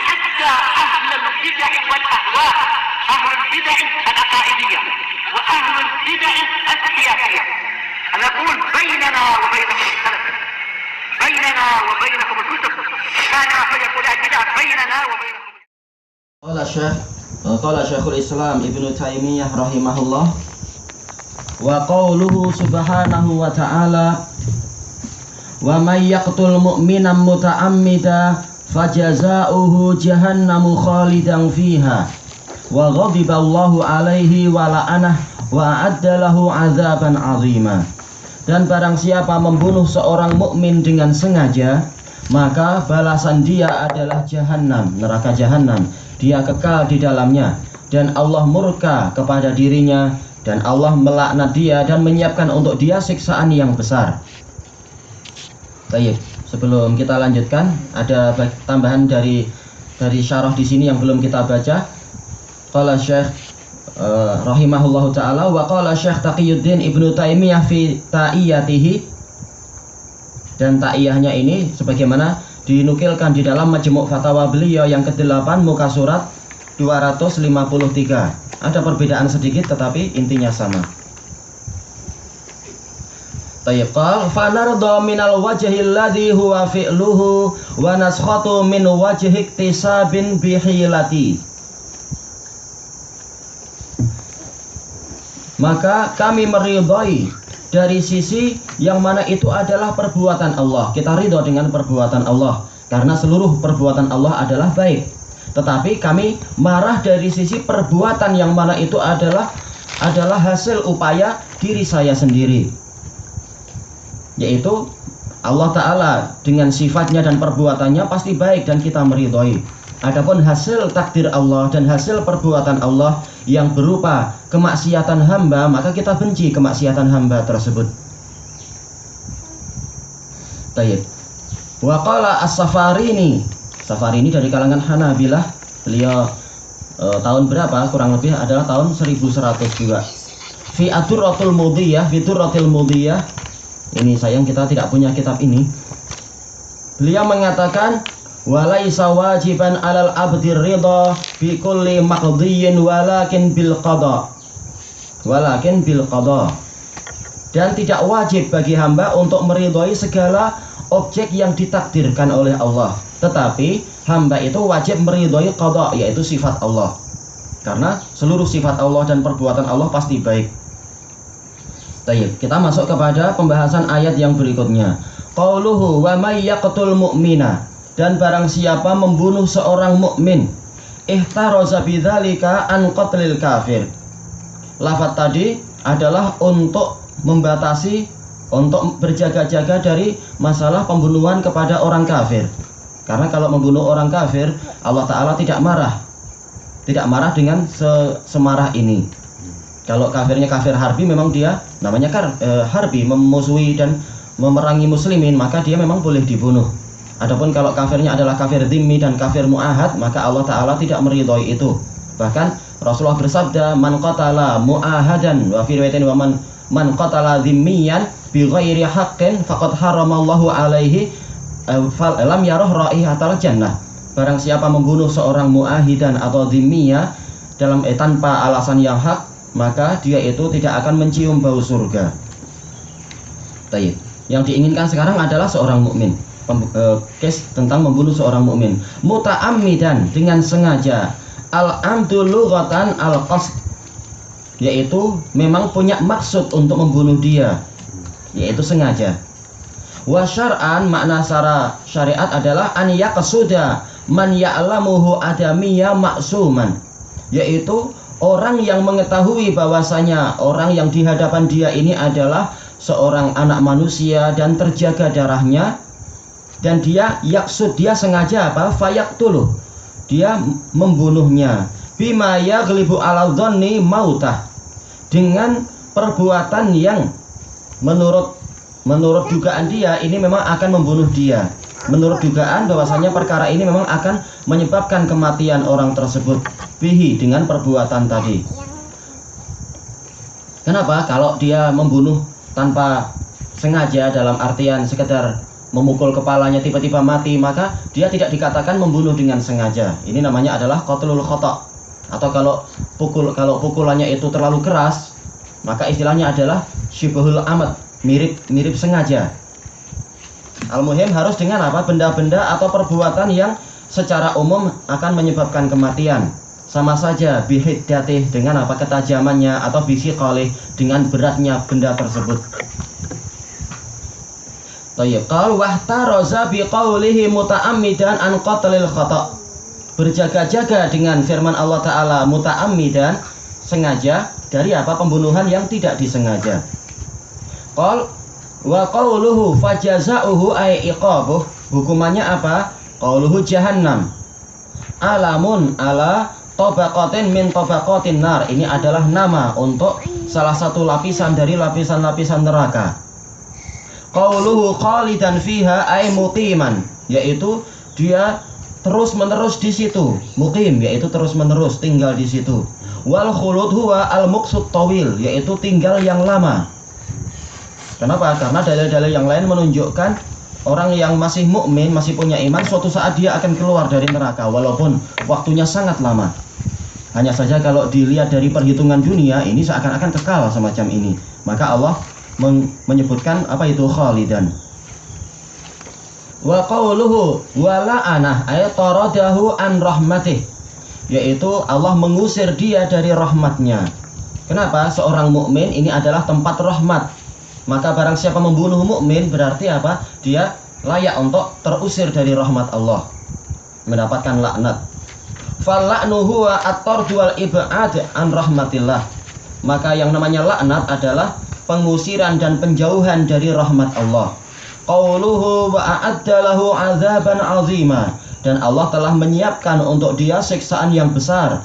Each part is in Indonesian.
حتى أهل البدع والأهواء، أهل البدع العقائدية وأهل البدع السياسية. أنا أقول بيننا وبينكم السلف، بيننا وبينكم الكتب، كان فيقول البدع بيننا وبينكم. قال شيخ الإسلام ابن تيمية رحمه الله وقوله سبحانه وتعالى وَمَنْ يَقْتُلْ مُؤْمِنًا مُتَعَمِّدًا فَجَزَاؤُهُ جَهَنَّمُ خَالِدًا فِيهَا وَغَضِبَ اللَّهُ عَلَيْهِ وَلَعَنَهُ وَأَعَدَّ لَهُ عَذَابًا عَظِيمًا. Dan barang siapa membunuh seorang mukmin dengan sengaja, maka balasan dia adalah jahanam, neraka jahanam. Dia kekal di dalamnya dan Allah murka kepada dirinya dan Allah melaknat dia dan menyiapkan untuk dia siksaan yang besar. Baik, sebelum kita lanjutkan, ada tambahan dari syarah di sini yang belum kita baca. Qala Syekh rahimahullahu taala wa qala Syekh Taqiyuddin Ibnu Taimiyah fi ta'iyatihi, dan ta'iyahnya ini sebagaimana dinukilkan di dalam Majmu' Fatawa beliau yang ke-8 muka surat 253. Ada perbedaan sedikit tetapi intinya sama. Tayyib qal fa narda minal wajhil ladzi huwa fi'luhu wa naskhatu min wajhi iktisabin bihilati. Maka kami meridhai dari sisi yang mana itu adalah perbuatan Allah. Kita ridho dengan perbuatan Allah karena seluruh perbuatan Allah adalah baik. Tetapi kami marah dari sisi perbuatan yang mana itu adalah hasil upaya diri saya sendiri, yaitu Allah Ta'ala dengan sifatnya dan perbuatannya pasti baik dan kita meridhoi. Adapun hasil takdir Allah dan hasil perbuatan Allah yang berupa kemaksiatan hamba, maka kita benci kemaksiatan hamba tersebut. Tayyib. Wa qala As-Safarini, Safarini dari kalangan Hanabilah, beliau tahun berapa? Kurang lebih adalah tahun 1102. Fi Ad-Durratul Mudiyah, fi Durratil Mudiyah. Ini sayang kita tidak punya kitab ini. Beliau mengatakan walaisa wajiban 'alal 'abdir ridha bi kulli maqdiyyin walakin bil qada. Walakin bil qada. Dan tidak wajib bagi hamba untuk meridhai segala objek yang ditakdirkan oleh Allah. Tetapi hamba itu wajib meridhai qada, yaitu sifat Allah. Karena seluruh sifat Allah dan perbuatan Allah pasti baik. Baik, kita masuk kepada pembahasan ayat yang berikutnya. Qauluhu wa may yaqtul mu'mina, dan barang siapa membunuh seorang mukmin, ihtaraza bidzalika an qatlil kafir. Lafaz tadi adalah untuk membatasi, untuk berjaga-jaga dari masalah pembunuhan kepada orang kafir. Karena kalau membunuh orang kafir, Allah Ta'ala tidak marah dengan semarah ini. Kalau kafirnya kafir harbi, memang dia namanya harbi, memusuhi dan memerangi muslimin, maka dia memang boleh dibunuh. Adapun kalau kafirnya adalah kafir dhimmi dan kafir mu'ahad, maka Allah Ta'ala tidak meridhoi itu. Bahkan Rasulullah bersabda, man qatala mu'ahadan wa fi riwayatin wa man qatala dhimmiyan bi ghairi haqqin faqad haramallahu alaihi lam yarah raihatal jannah. Barang siapa membunuh seorang mu'ahidan atau dhimmiyah tanpa alasan yang hak, maka dia itu tidak akan mencium bau surga. Baik. Yang diinginkan sekarang adalah seorang mukmin. Case tentang membunuh seorang mukmin. Muta'ammidan, dengan sengaja. Al-amdu lughatan al-qasd, yaitu memang punya maksud untuk membunuh dia, yaitu sengaja. Wa syar'an, makna secara syariat adalah an yaqsuda man ya'lamuhu adamiyya ma'suman, yaitu orang yang mengetahui bahwasanya orang yang di hadapan dia ini adalah seorang anak manusia dan terjaga darahnya, dan dia yaksud, dia sengaja apa? Fayaqtuluh, dia membunuhnya. Bima yaghlibu ala dhanni mautah, dengan perbuatan yang menurut dugaan dia ini memang akan membunuh dia. Menurut dugaan bahwasanya perkara ini memang akan menyebabkan kematian orang tersebut bihi, dengan perbuatan tadi. Kenapa? Kalau dia membunuh tanpa sengaja, dalam artian sekedar memukul kepalanya tiba-tiba mati, maka dia tidak dikatakan membunuh dengan sengaja. Ini namanya adalah qatlul khata'. Atau kalau pukulannya itu terlalu keras, maka istilahnya adalah syibhul amad, mirip sengaja. Al-muhim harus dengan apa? Benda-benda atau perbuatan yang secara umum akan menyebabkan kematian. Sama saja bihiddatih dengan apa? Ketajamannya, atau bisiqalih dengan beratnya benda tersebut. Tayyib, qal wahtaraza biqaulihi muta'ammidan an qatlil khata'. Berjaga-jaga dengan firman Allah Ta'ala muta'ammidan, sengaja, dari apa? Pembunuhan yang tidak disengaja. Qal wa qauluhu fajaza'uhu ay iqabuh, hukumannya apa? Qauluhu jahannam alamun ala tabaqatin min tabaqatin nar. Ini adalah nama untuk salah satu lapisan dari lapisan-lapisan neraka. Qauluhu khalidan fiha ay muqiman, yaitu dia terus menerus di situ. Muqim yaitu terus menerus tinggal di situ. Wal khulud huwa al muqsud tawil, yaitu tinggal yang lama. Kenapa? Karena dalil-dalil yang lain menunjukkan orang yang masih mukmin, masih punya iman, suatu saat dia akan keluar dari neraka walaupun waktunya sangat lama. Hanya saja kalau dilihat dari perhitungan dunia, ini seakan-akan kekal semacam ini. Maka Allah menyebutkan apa itu khalidan. Wa qauluhu wa la'anah ay taradahu an rahmatih, yaitu Allah mengusir dia dari rahmatnya. Kenapa? Seorang mukmin ini adalah tempat rahmat. Maka barang siapa membunuh mukmin berarti apa? Dia layak untuk terusir dari rahmat Allah, mendapatkan laknat. Fal la'nu huwa at-tardu wal ib'ad an rahmatillah. Maka yang namanya laknat adalah pengusiran dan penjauhan dari rahmat Allah. Qauluhu wa a'adda lahu 'adzaban 'azima, dan Allah telah menyiapkan untuk dia siksaan yang besar.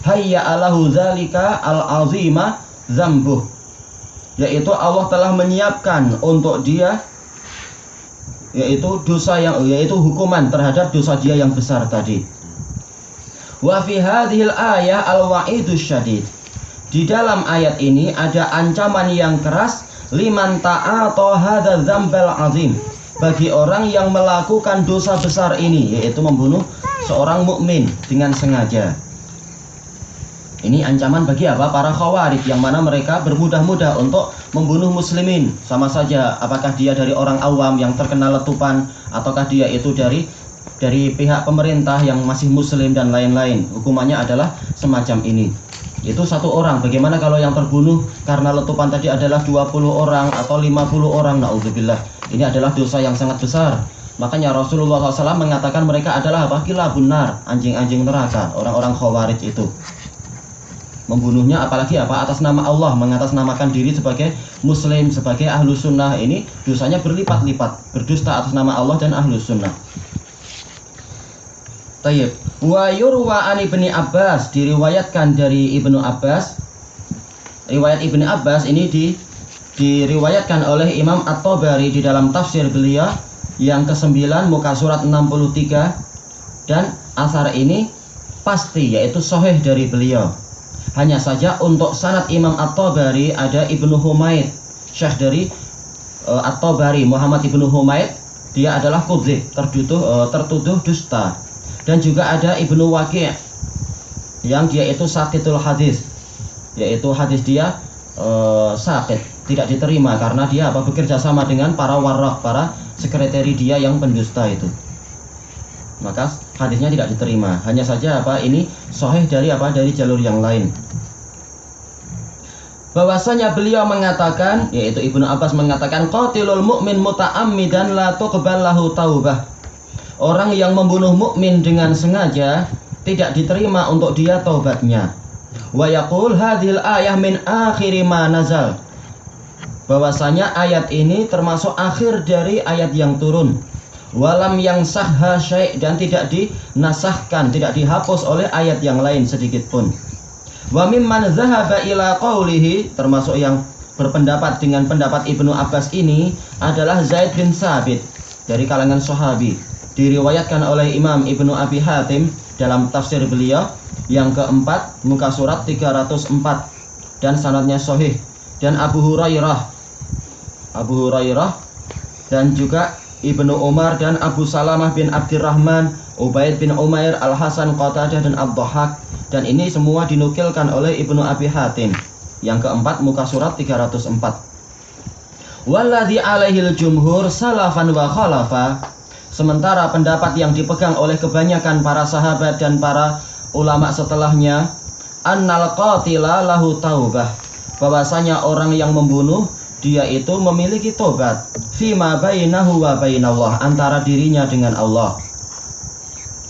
Hayya alahu dzalika al-'azima dzambuh, yaitu Allah telah menyiapkan untuk dia yaitu hukuman terhadap dosa dia yang besar tadi. Wa fi hadhil ayah al-wa'idus syadid. Di dalam ayat ini ada ancaman yang keras liman ta'ata hadzal dzambal azim, bagi orang yang melakukan dosa besar ini, yaitu membunuh seorang mukmin dengan sengaja. Ini ancaman bagi apa? Para khawarij, yang mana mereka bermudah-mudah untuk membunuh muslimin. Sama saja apakah dia dari orang awam yang terkena letupan, ataukah dia itu dari pihak pemerintah yang masih muslim dan lain-lain. Hukumannya adalah semacam ini. Itu satu orang. Bagaimana kalau yang terbunuh karena letupan tadi adalah 20 orang atau 50 orang? Na'udzubillah. Ini adalah dosa yang sangat besar. Makanya Rasulullah SAW mengatakan mereka adalah apa? Kilabun nar, anjing-anjing neraka. Orang-orang khawarij itu membunuhnya, apalagi apa? Atas nama Allah, mengatasnamakan diri sebagai muslim, sebagai ahlus sunnah. Ini dosanya berlipat-lipat, berdusta atas nama Allah dan ahlus sunnah. Tayyib. Wa yurwa an Ibni Abbas, diriwayatkan dari Ibnu Abbas. Riwayat Ibnu Abbas ini diriwayatkan oleh Imam At-Tabari di dalam tafsir beliau yang ke-9 muka surat 63, dan asar ini pasti yaitu sahih dari beliau. Hanya saja untuk sanad Imam At-Tabari ada Ibnu Humaid, syekh dari At-Tabari, Muhammad Ibnu Humaid. Dia adalah kudzib, tertuduh dusta. Dan juga ada Ibnu Waqi' yang dia itu saqitul hadis, yaitu hadis dia saqit, tidak diterima karena dia bekerja sama dengan para warraq, para sekretari dia yang pendusta itu. Maka hadisnya tidak diterima. Hanya saja ini sahih dari dari jalur yang lain. Bahwasanya beliau mengatakan, yaitu Ibnu Abbas mengatakan, qatilul mu'min muta'ammidan la tuqbal lahu taubah. Orang yang membunuh mukmin dengan sengaja tidak diterima untuk dia taubatnya. Wa yaqul hadhil ayah min akhiri ma nazal. Bahwasanya ayat ini termasuk akhir dari ayat yang turun. Walam yang sahha syai', dan tidak dinasahkan, tidak dihapus oleh ayat yang lain sedikit pun. Wa mimman dzahaba ila qaulihi, termasuk yang berpendapat dengan pendapat Ibnu Abbas ini adalah Zaid bin Sabit dari kalangan sahabi. Diriwayatkan oleh Imam Ibnu Abi Hatim dalam tafsir beliau yang keempat muka surat 304, dan sanadnya sahih. Dan Abu Hurairah dan juga Ibnu Umar dan Abu Salamah bin Abdurrahman, Ubaid bin Umair, Al-Hasan, Qatadah dan Ad-Dhahhak. Dan ini semua dinukilkan oleh Ibnu Abi Hatim. Yang keempat, muka surat 304. Walladzi alaihil jumhur salafan wa khalafa. Sementara pendapat yang dipegang oleh kebanyakan para sahabat dan para ulama setelahnya, annal qatila lahu taubah, bahwasanya orang yang membunuh dia itu memiliki tobat fima bainahu wa bainallah, antara dirinya dengan Allah.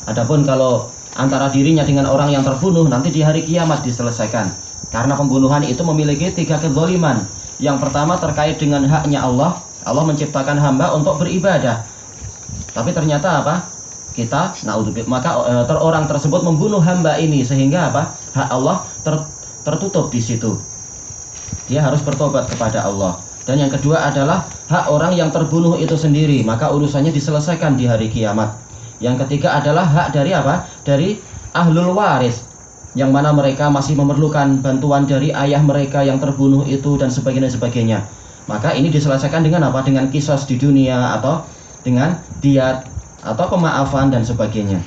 Adapun kalau antara dirinya dengan orang yang terbunuh, nanti di hari kiamat diselesaikan. Karena pembunuhan itu memiliki 3 kezaliman. Yang pertama terkait dengan haknya Allah. Allah menciptakan hamba untuk beribadah, tapi ternyata apa? Kita naudzubillah, maka orang tersebut membunuh hamba ini, sehingga apa? Hak Allah tertutup di situ. Dia harus bertobat kepada Allah. Dan yang kedua adalah hak orang yang terbunuh itu sendiri, maka urusannya diselesaikan di hari kiamat. Yang ketiga adalah hak dari apa? Dari ahlul waris, yang mana mereka masih memerlukan bantuan dari ayah mereka yang terbunuh itu dan sebagainya. Maka ini diselesaikan dengan apa? Dengan qisas di dunia, atau dengan diyat, atau pemaafan dan sebagainya.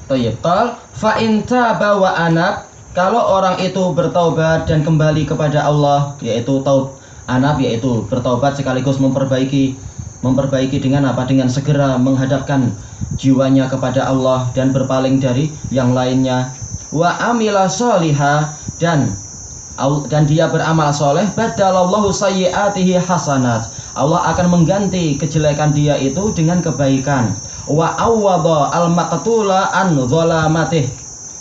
Thayyib, qal fa in taba wa anab, kalau orang itu bertaubat dan kembali kepada Allah, yaitu anab, yaitu bertaubat sekaligus memperbaiki dengan apa? Dengan segera menghadapkan jiwanya kepada Allah dan berpaling dari yang lainnya. Wa amila sholiha, dan dia beramal soleh, badalallahu sayyiatihi hasanat, Allah akan mengganti kejelekan dia itu dengan kebaikan. Wa awwadha al-maqtula an dhalamatih,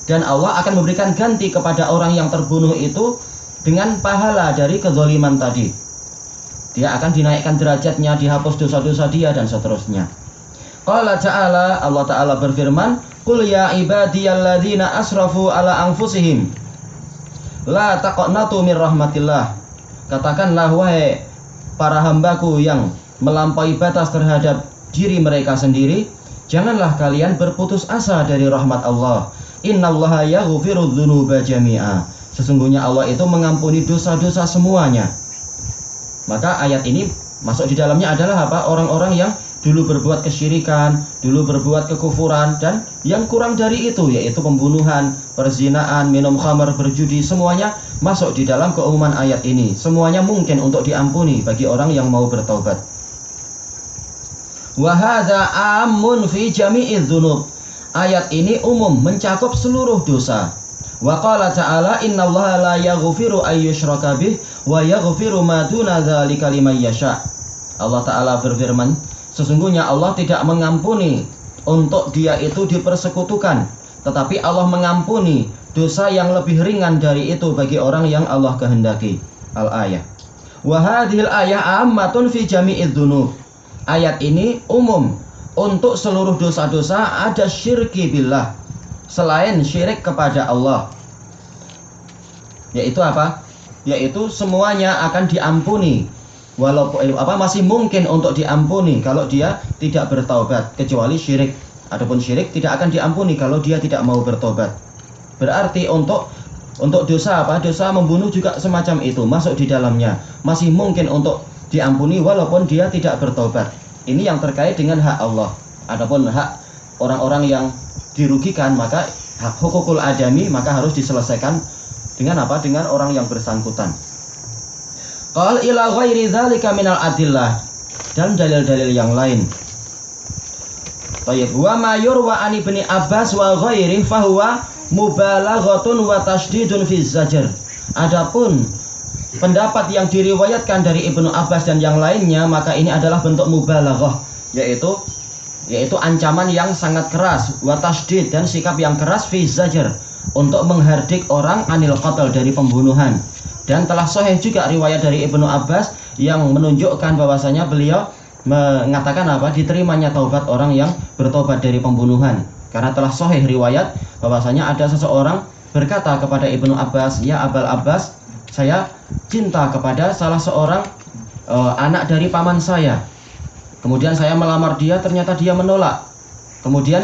dan Allah akan memberikan ganti kepada orang yang terbunuh itu dengan pahala dari kezaliman tadi. Dia akan dinaikkan derajatnya, dihapus dosa-dosa dia dan seterusnya. Qala ta'ala, Allah Ta'ala berfirman, qul ya ibadiyalladzina asrafu ala anfusihim la taqnatu mir rahmatillah, katakanlah wahai para hambaku yang melampaui batas terhadap diri mereka sendiri, janganlah kalian berputus asa dari rahmat Allah. Innallaha yaghfiru dzunuba jami'a, sesungguhnya Allah itu mengampuni dosa-dosa semuanya. Maka ayat ini masuk di dalamnya adalah apa? Orang-orang yang dulu berbuat kesyirikan, dulu berbuat kekufuran, dan yang kurang dari itu, yaitu pembunuhan, perzinaan, minum khamar, berjudi, semuanya masuk di dalam keumuman ayat ini. Semuanya mungkin untuk diampuni bagi orang yang mau bertaubat. Wa hadza amun fi jami'iz dzunub, ayat ini umum, mencakup seluruh dosa. Wa qala ta'ala innallaha la yaghfiru ayyushraka bih wa yaghfiru ma duna dzalika liman yasha. Allah Ta'ala berfirman, sesungguhnya Allah tidak mengampuni untuk dia itu dipersekutukan, tetapi Allah mengampuni dosa yang lebih ringan dari itu bagi orang yang Allah kehendaki. Al-ayah. Wa hadhil ayah ammatun fi jami'iz dzunub, ayat ini umum untuk seluruh dosa-dosa ada syirki billah, selain syirik kepada Allah. Yaitu apa? Yaitu semuanya akan diampuni, walaupun masih mungkin untuk diampuni kalau dia tidak bertaubat, kecuali syirik. Adapun syirik tidak akan diampuni kalau dia tidak mau bertobat. Berarti untuk dosa apa? Dosa membunuh juga semacam itu, masuk di dalamnya. Masih mungkin untuk diampuni walaupun dia tidak bertobat. Ini yang terkait dengan hak Allah. Adapun hak orang-orang yang dirugikan, maka hak hukukul adami, maka harus diselesaikan dengan apa? Dengan orang yang bersangkutan. Qal ila ghairi dzalika minal adillah, dan dalil-dalil yang lain. Baik, wa ma yurwa an Ibnu Abbas wa ghairi fahuwa mubalaghatun wa tasydidun fi zajr. Adapun pendapat yang diriwayatkan dari Ibnu Abbas dan yang lainnya, maka ini adalah bentuk mubalaghah, yaitu ancaman yang sangat keras, wa tasydid, dan sikap yang keras, fi zajr, untuk menghardik orang anil qatl, dari pembunuhan. Dan telah sahih juga riwayat dari Ibnu Abbas yang menunjukkan bahwasanya beliau mengatakan apa? Diterimanya taubat orang yang bertobat dari pembunuhan. Karena telah sahih riwayat bahwasanya ada seseorang berkata kepada Ibnu Abbas, "Ya Abul Abbas, saya cinta kepada salah seorang anak dari paman saya. Kemudian saya melamar dia, ternyata dia menolak. Kemudian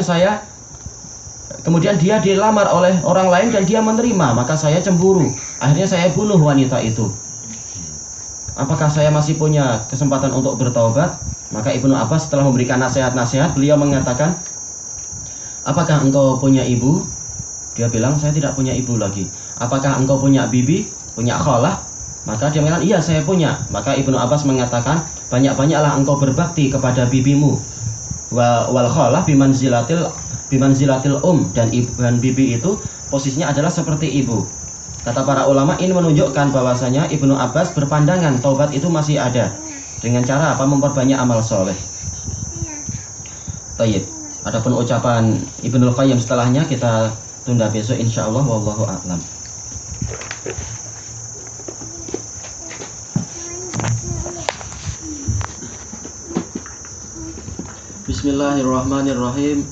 dia dilamar oleh orang lain dan dia menerima, maka saya cemburu. Akhirnya saya bunuh wanita itu." apakah saya masih punya kesempatan untuk bertaubat? Maka Ibnu Abbas setelah memberikan nasihat-nasihat, beliau mengatakan, apakah engkau punya ibu? Dia bilang, saya tidak punya ibu lagi. Apakah engkau punya bibi? Punya khalah? Maka dia mengatakan, iya saya punya. Maka Ibnu Abbas mengatakan, banyak-banyaklah engkau berbakti kepada bibimu. Wal khalah bimanzilatil dan bibi itu posisinya adalah seperti ibu. Kata para ulama, ini menunjukkan bahwasanya Ibnu Abbas berpandangan taubat itu masih ada. Dengan cara apa? Memperbanyak amal soleh. Tayyib. Adapun ucapan Ibnul Qayyim setelahnya kita tunda besok insyaallah, wallahu a'lam. Bismillahirrahmanirrahim.